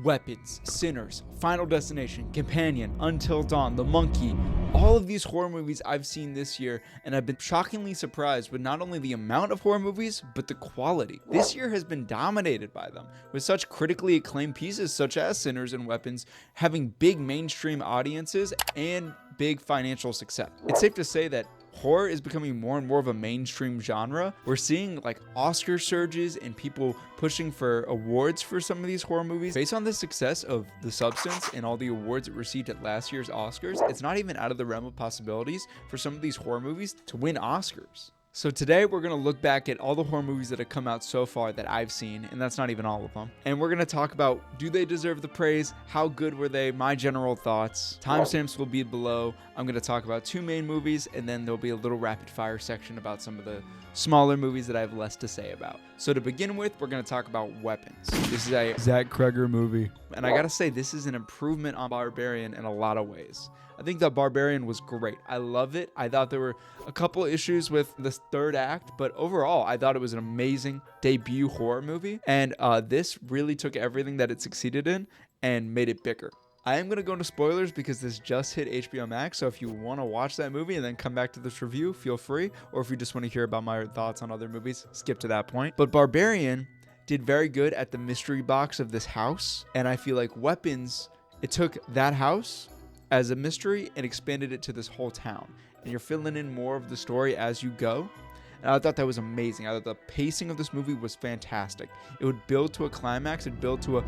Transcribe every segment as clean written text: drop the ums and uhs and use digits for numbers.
Weapons, Sinners, Final Destination, Companion, Until Dawn, The Monkey. All of these horror movies I've seen this year, and I've been shockingly surprised with not only the amount of horror movies, but the quality. This year has been dominated by them, with such critically acclaimed pieces such as Sinners and Weapons having big mainstream audiences and big financial success. It's safe to say that horror is becoming more and more of a mainstream genre. We're seeing like Oscar surges and people pushing for awards for some of these horror movies. Based on the success of The Substance and all the awards it received at last year's Oscars, it's not even out of the realm of possibilities for some of these horror movies to win Oscars. So today we're going to look back at all the horror movies that have come out so far that I've seen, and that's not even all of them. And we're going to talk about, do they deserve the praise? How good were they? My general thoughts. Timestamps will be below. I'm going to talk about 2 main movies, and then there'll be a little rapid fire section about some of the smaller movies that I have less to say about. So to begin with, we're going to talk about Weapons. This is a Zach Cregger movie. And I got to say, this is an improvement on Barbarian in a lot of ways. I think that Barbarian was great. I love it. I thought there were a couple issues with this third act, but overall, I thought it was an amazing debut horror movie. And this really took everything that it succeeded in and made it bigger. I am going to go into spoilers because this just hit HBO Max, so if you want to watch that movie and then come back to this review, feel free. Or if you just want to hear about my thoughts on other movies, skip to that point. But Barbarian did very good at the mystery box of this house, and I feel like Weapons, it took that house as a mystery and expanded it to this whole town, and you're filling in more of the story as you go. And I thought that was amazing. I thought the pacing of this movie was fantastic. It would build to a climax, it'd build to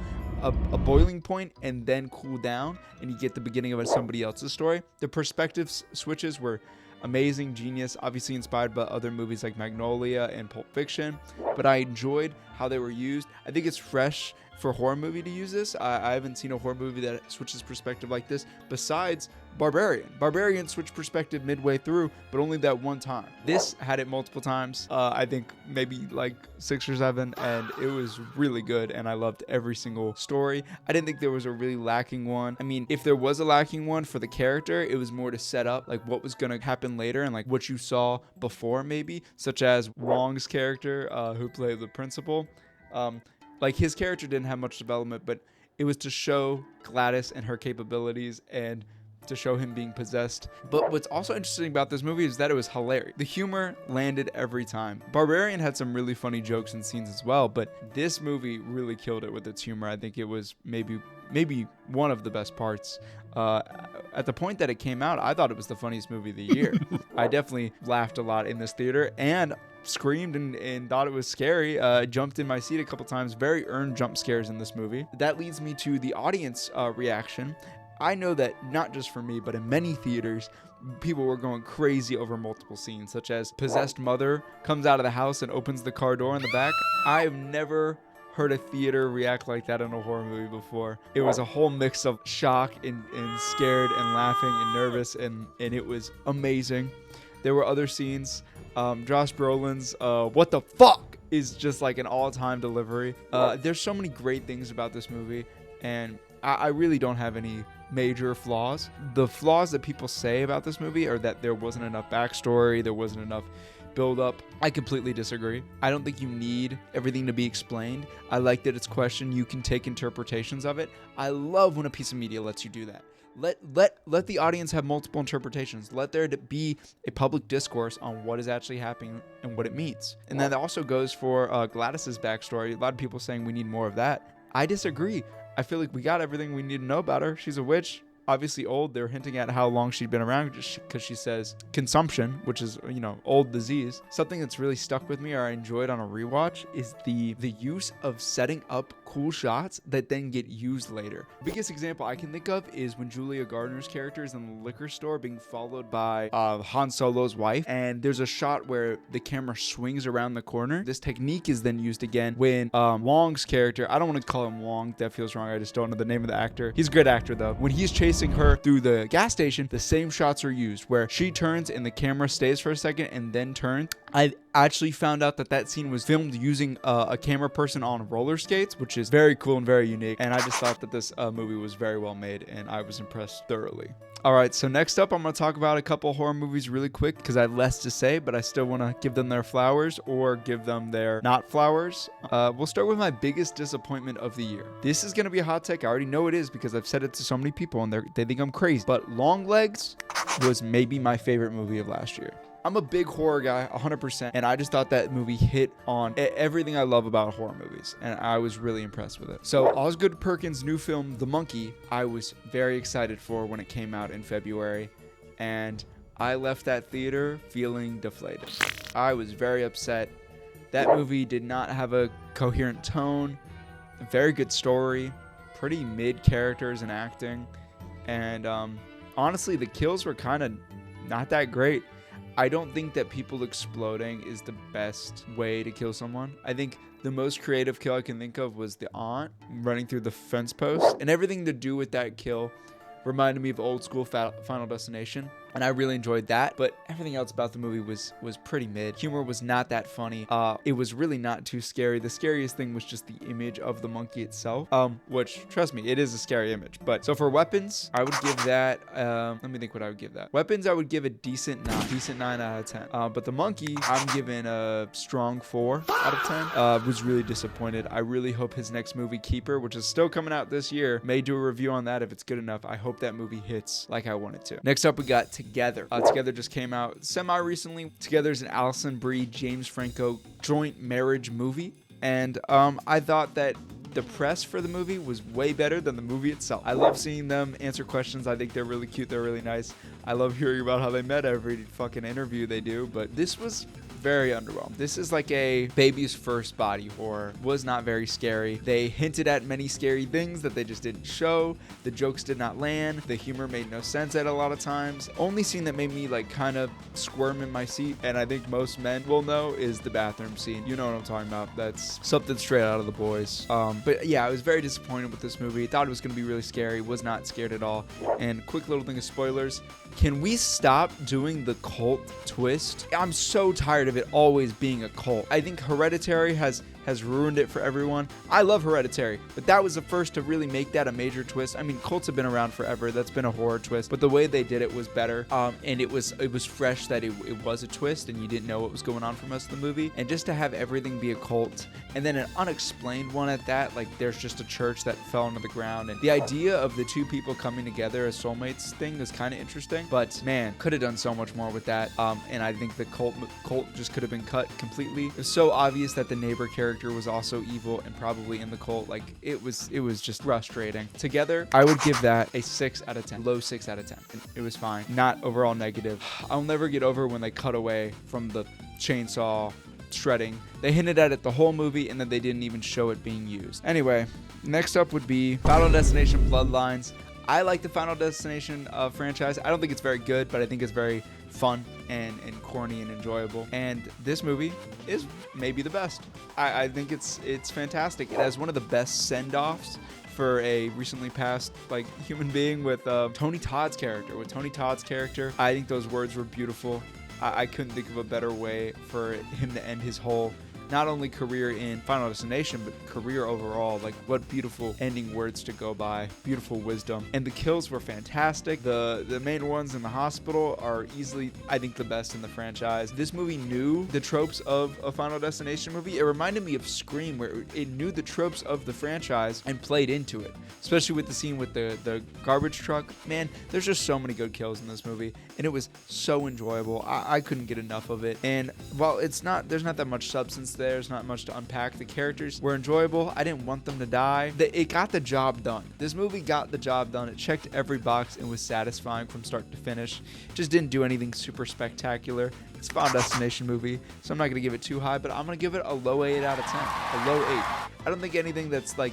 a boiling point and then cool down, and you get the beginning of somebody else's story. The perspective switches were amazing, genius, obviously inspired by other movies like Magnolia and Pulp Fiction, but I enjoyed how they were used. I think it's fresh for a horror movie to use this. I haven't seen a horror movie that switches perspective like this besides Barbarian. Barbarian switched perspective midway through, but only that one time. This had it multiple times, I think maybe like 6 or 7, and it was really good, and I loved every single story. I didn't think there was a really lacking one. I mean, if there was a lacking one for the character, it was more to set up like what was going to happen later and like what you saw before, maybe, such as Wong's character, who played the principal. Like his character didn't have much development, but it was to show Gladys and her capabilities and to show him being possessed. But what's also interesting about this movie is that it was hilarious. The humor landed every time. Barbarian had some really funny jokes and scenes as well, but this movie really killed it with its humor. I think it was maybe one of the best parts. At the point that it came out, I thought it was the funniest movie of the year. I definitely laughed a lot in this theater and screamed and thought it was scary. Jumped in my seat a couple times. Very earned jump scares in this movie. That leads me to the audience reaction. I know that not just for me, but in many theaters, people were going crazy over multiple scenes, such as possessed mother comes out of the house and opens the car door in the back. I've never heard a theater react like that in a horror movie before. It was a whole mix of shock and scared and laughing and nervous, and it was amazing. There were other scenes. Josh Brolin's what the fuck is just like an all-time delivery. There's so many great things about this movie, and I really don't have any major flaws. The flaws that people say about this movie are that there wasn't enough backstory, there wasn't enough build up. I completely disagree. I don't think you need everything to be explained. I like that it's questioned. You can take interpretations of it. I love when a piece of media lets you do that. Let the audience have multiple interpretations. Let there be a public discourse on what is actually happening and what it means. And that also goes for Gladys's backstory. A lot of people saying we need more of that. I disagree. I feel like we got everything we need to know about her. She's a witch, obviously old. They're hinting at how long she'd been around because she says consumption, which is, old disease. Something that's really stuck with me or I enjoyed on a rewatch is the use of setting up cool shots that then get used later. The biggest example I can think of is when Julia Gardner's character is in the liquor store being followed by Han Solo's wife, and there's a shot where the camera swings around the corner. This technique is then used again when Wong's character, I don't want to call him Wong, that feels wrong, I just don't know the name of the actor. He's a great actor though. When he's chasing her through the gas station, the same shots are used where she turns and the camera stays for a second and then turns. I actually found out that that scene was filmed using a camera person on roller skates, which is very cool and very unique. And I just thought that this movie was very well made, and I was impressed thoroughly. All right, so next up, I'm going to talk about a couple horror movies really quick because I have less to say, but I still want to give them their flowers or give them their not flowers. We'll start with my biggest disappointment of the year. This is going to be a hot take. I already know it is because I've said it to so many people and they think I'm crazy. But Longlegs was maybe my favorite movie of last year. I'm a big horror guy, 100%, and I just thought that movie hit on everything I love about horror movies, and I was really impressed with it. So Osgood Perkins' new film, The Monkey, I was very excited for when it came out in February, and I left that theater feeling deflated. I was very upset. That movie did not have a coherent tone, a very good story, pretty mid characters and acting, and honestly, the kills were kind of not that great. I don't think that people exploding is the best way to kill someone. I think the most creative kill I can think of was the aunt running through the fence post, and everything to do with that kill reminded me of old school Final Destination, and I really enjoyed that. But everything else about the movie was pretty mid. Humor was not that funny. It was really not too scary. The scariest thing was just the image of the monkey itself, which, trust me, it is a scary image. But so for weapons, I would give that, let me think what I would give that. Weapons, I would give a decent 9 out of 10. But the monkey, I'm giving a strong 4 out of 10. Was really disappointed. I really hope his next movie, Keeper, which is still coming out this year, may do a review on that if it's good enough. I hope that movie hits like I want it to. Next up, we got Together. Together just came out semi-recently. Together is an Alison Brie, James Franco joint marriage movie. And I thought that the press for the movie was way better than the movie itself. I love seeing them answer questions. I think they're really cute. They're really nice. I love hearing about how they met every fucking interview they do. But this was very underwhelmed. This is like a baby's first body horror. Was not very scary. They hinted at many scary things that they just didn't show. The jokes did not land. The humor made no sense at a lot of times. Only scene that made me like kind of squirm in my seat, and I think most men will know, is the bathroom scene. You know what I'm talking about. That's something straight out of The Boys. But yeah, I was very disappointed with this movie. Thought it was going to be really scary. Was not scared at all. And quick little thing of spoilers. Can we stop doing the cult twist? I'm so tired of it always being a cult. I think Hereditary has ruined it for everyone. I love Hereditary, but that was the first to really make that a major twist. I mean, cults have been around forever. That's been a horror twist, but the way they did it was better. And it was fresh that it was a twist and you didn't know what was going on for most of the movie. And just to have everything be a cult and then an unexplained one at that, like there's just a church that fell into the ground. And the idea of the two people coming together as soulmates thing is kind of interesting, but man, could have done so much more with that. And I think the cult just could have been cut completely. It was so obvious that the neighbor character was also evil and probably in the cult. Like it was just frustrating. Together, I would give that a 6 out of 10. Low 6 out of 10. It was fine. Not overall negative. I'll never get over when they cut away from the chainsaw shredding. They hinted at it the whole movie and then they didn't even show it being used. Anyway, next up would be Final Destination Bloodlines. I like the Final Destination franchise. I don't think it's very good, but I think it's very fun and corny and enjoyable. And this movie is maybe the best. I think it's fantastic. It has one of the best send-offs for a recently passed like human being with Tony Todd's character. With Tony Todd's character, I think those words were beautiful. I couldn't think of a better way for him to end his whole not only career in Final Destination, but career overall. Like, what beautiful ending words to go by. Beautiful wisdom. And the kills were fantastic. The main ones in the hospital are easily, I think, the best in the franchise. This movie knew the tropes of a Final Destination movie. It reminded me of Scream, where it knew the tropes of the franchise and played into it. Especially with the scene with the garbage truck. Man, there's just so many good kills in this movie. And it was so enjoyable. I couldn't get enough of it. And while there's not that much substance there's not much to unpack. The characters were enjoyable. I didn't want them to die. It got the job done. This movie got the job done. It checked every box and was satisfying from start to finish. Just didn't do anything super spectacular. It's a Final Destination movie, so I'm not going to give it too high, but I'm going to give it a low 8 out of 10. A low 8. I don't think anything that's like,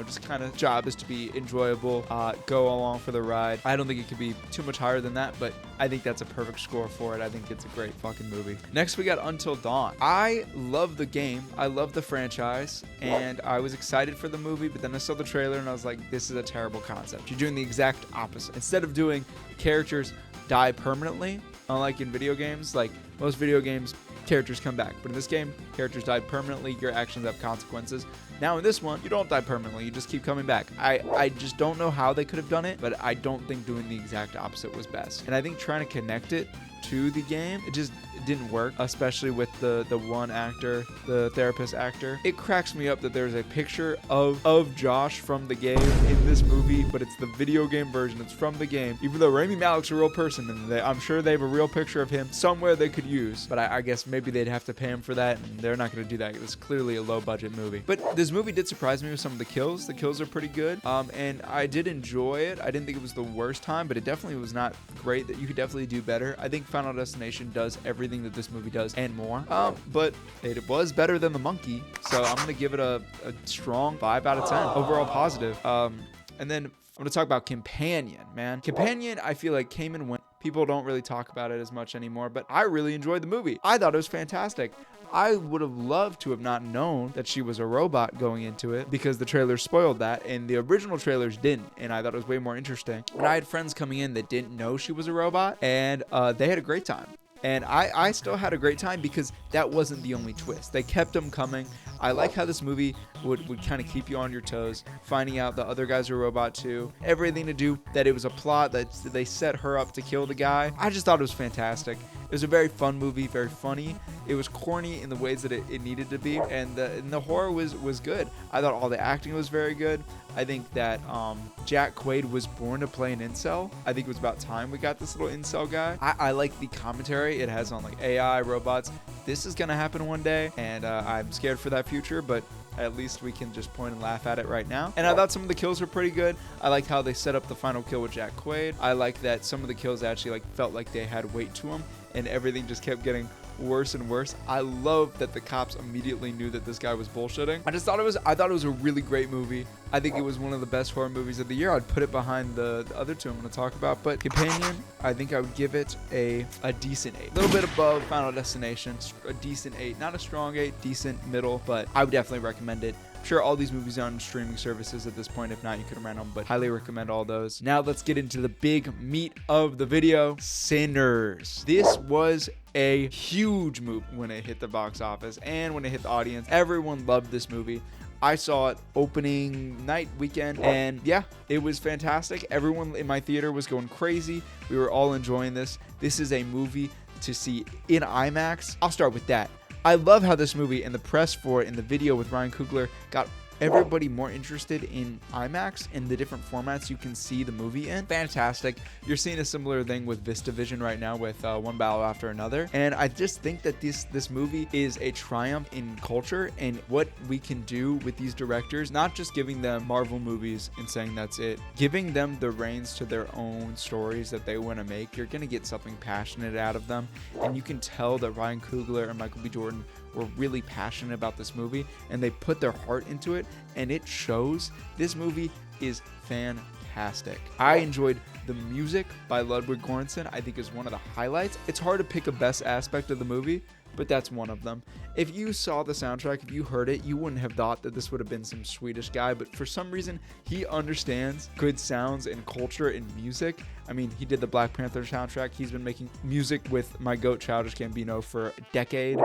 just kind of job is to be enjoyable, go along for the ride. I don't think it could be too much higher than that, but I think that's a perfect score for it. I think it's a great fucking movie. Next, we got Until Dawn. I love the game. I love the franchise, and I was excited for the movie, but then I saw the trailer and I was like, this is a terrible concept. You're doing the exact opposite. Instead of doing characters die permanently, unlike in video games, like most video games, characters come back. But in this game, characters died permanently. Your actions have consequences. Now in this one, you don't die permanently. You just keep coming back. I just don't know how they could have done it, but I don't think doing the exact opposite was best. And I think trying to connect it to the game, it didn't work, especially with the one actor, the therapist actor. It cracks me up that there's a picture of Josh from the game in this movie, but it's the video game version. It's from the game, even though Rami Malek's a real person, and I'm sure they have a real picture of him somewhere they could use, but I guess maybe they'd have to pay him for that, and they're not going to do that. It's clearly a low budget movie. But this movie did surprise me with some of the kills. The kills are pretty good, and I did enjoy it. I didn't think it was the worst time, but it definitely was not great. That you could definitely do better. I think Final Destination does everything that this movie does and more, but it was better than The Monkey, so I'm gonna give it a strong 5 out of 10 overall positive. And then I'm gonna talk about Companion. Companion, I feel like came and went. People don't really talk about it as much anymore, but I really enjoyed the movie. I thought it was fantastic. I would have loved to have not known that she was a robot going into it, because the trailers spoiled that, and the original trailers didn't, and I thought it was way more interesting. And I had friends coming in that didn't know she was a robot, and they had a great time. And I still had a great time because that wasn't the only twist. They kept them coming. I like how this movie would kind of keep you on your toes, finding out the other guys are a robot too. Everything to do that it was a plot that they set her up to kill the guy. I just thought it was fantastic. It was a very fun movie, very funny. It was corny in the ways that it needed to be, and the horror was good. I thought all the acting was very good. I think that Jack Quaid was born to play an incel. I think it was about time we got this little incel guy. I like the commentary it has on like AI, robots. This is gonna happen one day, and I'm scared for that future, but at least we can just point and laugh at it right now. And I thought some of the kills were pretty good. I liked how they set up the final kill with Jack Quaid. I like that some of the kills actually felt like they had weight to them, and everything just kept getting worse and worse. I love that the cops immediately knew that this guy was bullshitting. I thought it was a really great movie. I think it was one of the best horror movies of the year. I'd put it behind the other two I'm going to talk about, but Companion, I think I would give it a decent 8. A little bit above Final Destination, a decent 8. Not a strong 8, decent, middle, but I would definitely recommend it. I'm sure all these movies are on streaming services at this point. If not, you could rent them, but highly recommend all those. Now let's get into the big meat of the video, Sinners. This was a huge movie when it hit the box office and when it hit the audience. Everyone loved this movie. I saw it opening night weekend, and yeah, it was fantastic. Everyone in my theater was going crazy. We were all enjoying this. This is a movie to see in IMAX. I'll start with that. I love how this movie and the press for it and the video with Ryan Coogler got everybody more interested in IMAX and the different formats you can see the movie in. Fantastic. You're seeing a similar thing with VistaVision right now with One Battle After Another. And I just think that this movie is a triumph in culture and what we can do with these directors, not just giving them Marvel movies and saying that's it, giving them the reins to their own stories that they want to make. You're going to get something passionate out of them. And you can tell that Ryan Coogler and Michael B. Jordan were really passionate about this movie, and they put their heart into it, and it shows. This movie is fantastic. I enjoyed the music by Ludwig Göransson. I think is one of the highlights. It's hard to pick a best aspect of the movie, but that's one of them. If you saw the soundtrack, if you heard it, you wouldn't have thought that this would have been some Swedish guy, but for some reason, he understands good sounds and culture and music. I mean, he did the Black Panther soundtrack. He's been making music with my GOAT, Childish Gambino, for a decade.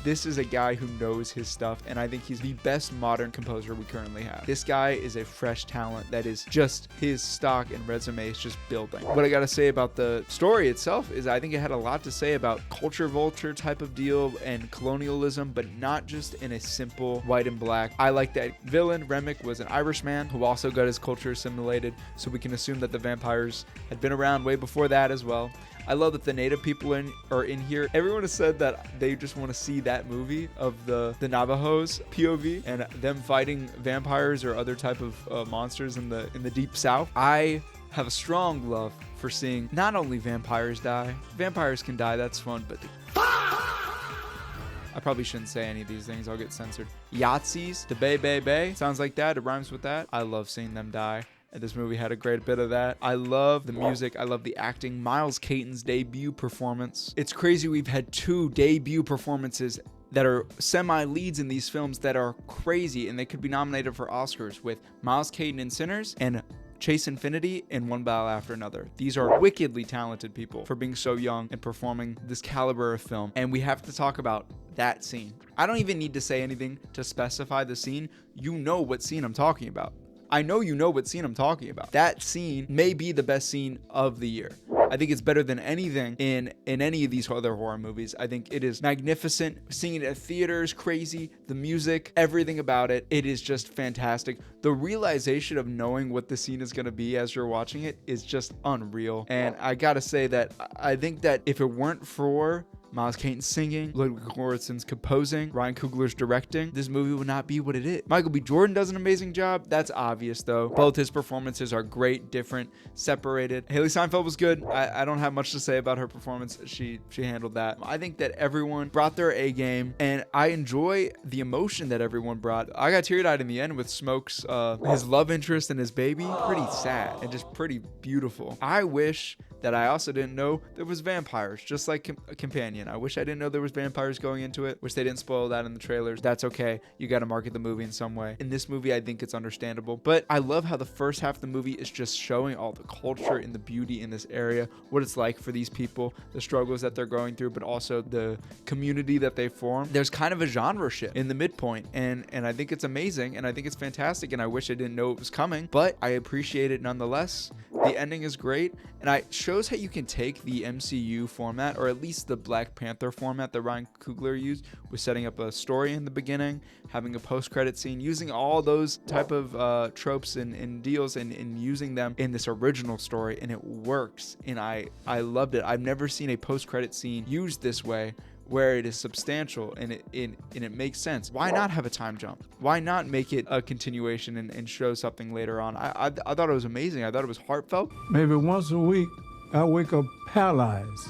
This is a guy who knows his stuff, and I think he's the best modern composer we currently have. This guy is a fresh talent that is just, his stock and resume is just building. What I gotta say about the story itself is I think it had a lot to say about culture vulture type of deal and colonialism, but not just in a simple white and black. I like that villain, Remick, was an Irishman who also got his culture assimilated, so we can assume that the vampires had been around way before that as well. I love that the native people are in here. Everyone has said that they just want to see that movie of the Navajos POV and them fighting vampires or other type of monsters in the deep south. I have a strong love for seeing not only vampires die. Vampires can die, that's fun, but I probably shouldn't say any of these things. I'll get censored. Yahtzees, the bay. Sounds like that. It rhymes with that. I love seeing them die. And this movie had a great bit of that. I love the music. I love the acting. Miles Caton's debut performance. It's crazy we've had 2 debut performances that are semi-leads in these films that are crazy, and they could be nominated for Oscars, with Miles Caton in Sinners and Chase Infinity in One Battle After Another. These are wickedly talented people for being so young and performing this caliber of film. And we have to talk about that scene. I don't even need to say anything to specify the scene. You know what scene I'm talking about. I know you know what scene I'm talking about. That scene may be the best scene of the year. I think it's better than anything in any of these other horror movies. I think it is magnificent. Seeing it at theaters, crazy. The music, everything about it, it is just fantastic. The realization of knowing what the scene is going to be as you're watching it is just unreal. And I gotta say that I think that if it weren't for Miles Caton singing, Ludwig Göransson's composing, Ryan Coogler's directing, this movie would not be what it is. Michael B. Jordan does an amazing job. That's obvious, though. Both his performances are great, different, separated. Haley Steinfeld was good. I don't have much to say about her performance. She handled that. I think that everyone brought their A game, and I enjoy the emotion that everyone brought. I got teary-eyed in the end with Smoke's, his love interest and his baby. Pretty sad and just pretty beautiful. I wish that I also didn't know there was vampires, just like a Companion. I wish I didn't know there was vampires going into it. Wish they didn't spoil that in the trailers. That's okay. You got to market the movie in some way. In this movie, I think it's understandable. But I love how the first half of the movie is just showing all the culture and the beauty in this area, what it's like for these people, the struggles that they're going through, but also the community that they form. There's kind of a genre shift in the midpoint, and I think it's amazing, and I think it's fantastic, and I wish I didn't know it was coming, but I appreciate it nonetheless. The ending is great, and it shows how you can take the MCU format, or at least the Black Panther format that Ryan Coogler used, with setting up a story in the beginning, having a post-credit scene, using all those type of tropes and deals and using them in this original story, and it works, and I loved it. I've never seen a post-credit scene used this way, where it is substantial and it makes sense. Why not have a time jump? Why not make it a continuation and show something later on? I thought it was amazing. I thought it was heartfelt. Maybe once a week, I wake up paralyzed,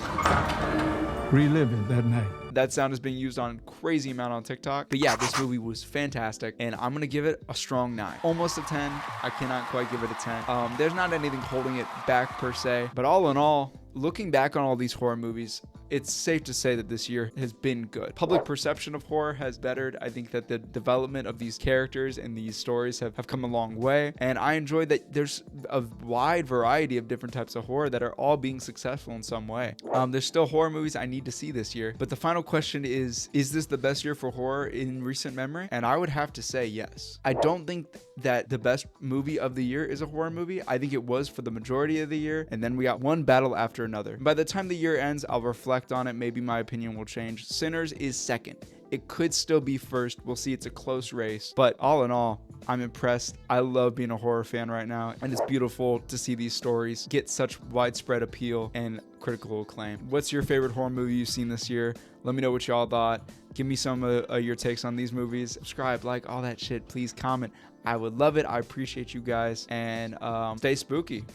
reliving that night. That sound is being used on a crazy amount on TikTok. But yeah, this movie was fantastic, and I'm gonna give it a strong 9. Almost a 10. I cannot quite give it a 10. There's not anything holding it back per se, but all in all, looking back on all these horror movies, it's safe to say that this year has been good. Public perception of horror has bettered. I think that the development of these characters and these stories have come a long way. And I enjoy that there's a wide variety of different types of horror that are all being successful in some way. There's still horror movies I need to see this year. But the final question is this the best year for horror in recent memory? And I would have to say yes. I don't think that the best movie of the year is a horror movie. I think it was for the majority of the year. And then we got one battle after another. By the time the year ends, I'll reflect on it. Maybe my opinion will change. Sinners is second. It could still be first. We'll see. It's a close race. But all in all, I'm impressed. I love being a horror fan right now. And it's beautiful to see these stories get such widespread appeal and critical acclaim. What's your favorite horror movie you've seen this year? Let me know what y'all thought. Give me some of your takes on these movies. Subscribe, like, all that shit. Please comment. I would love it. I appreciate you guys. And stay spooky.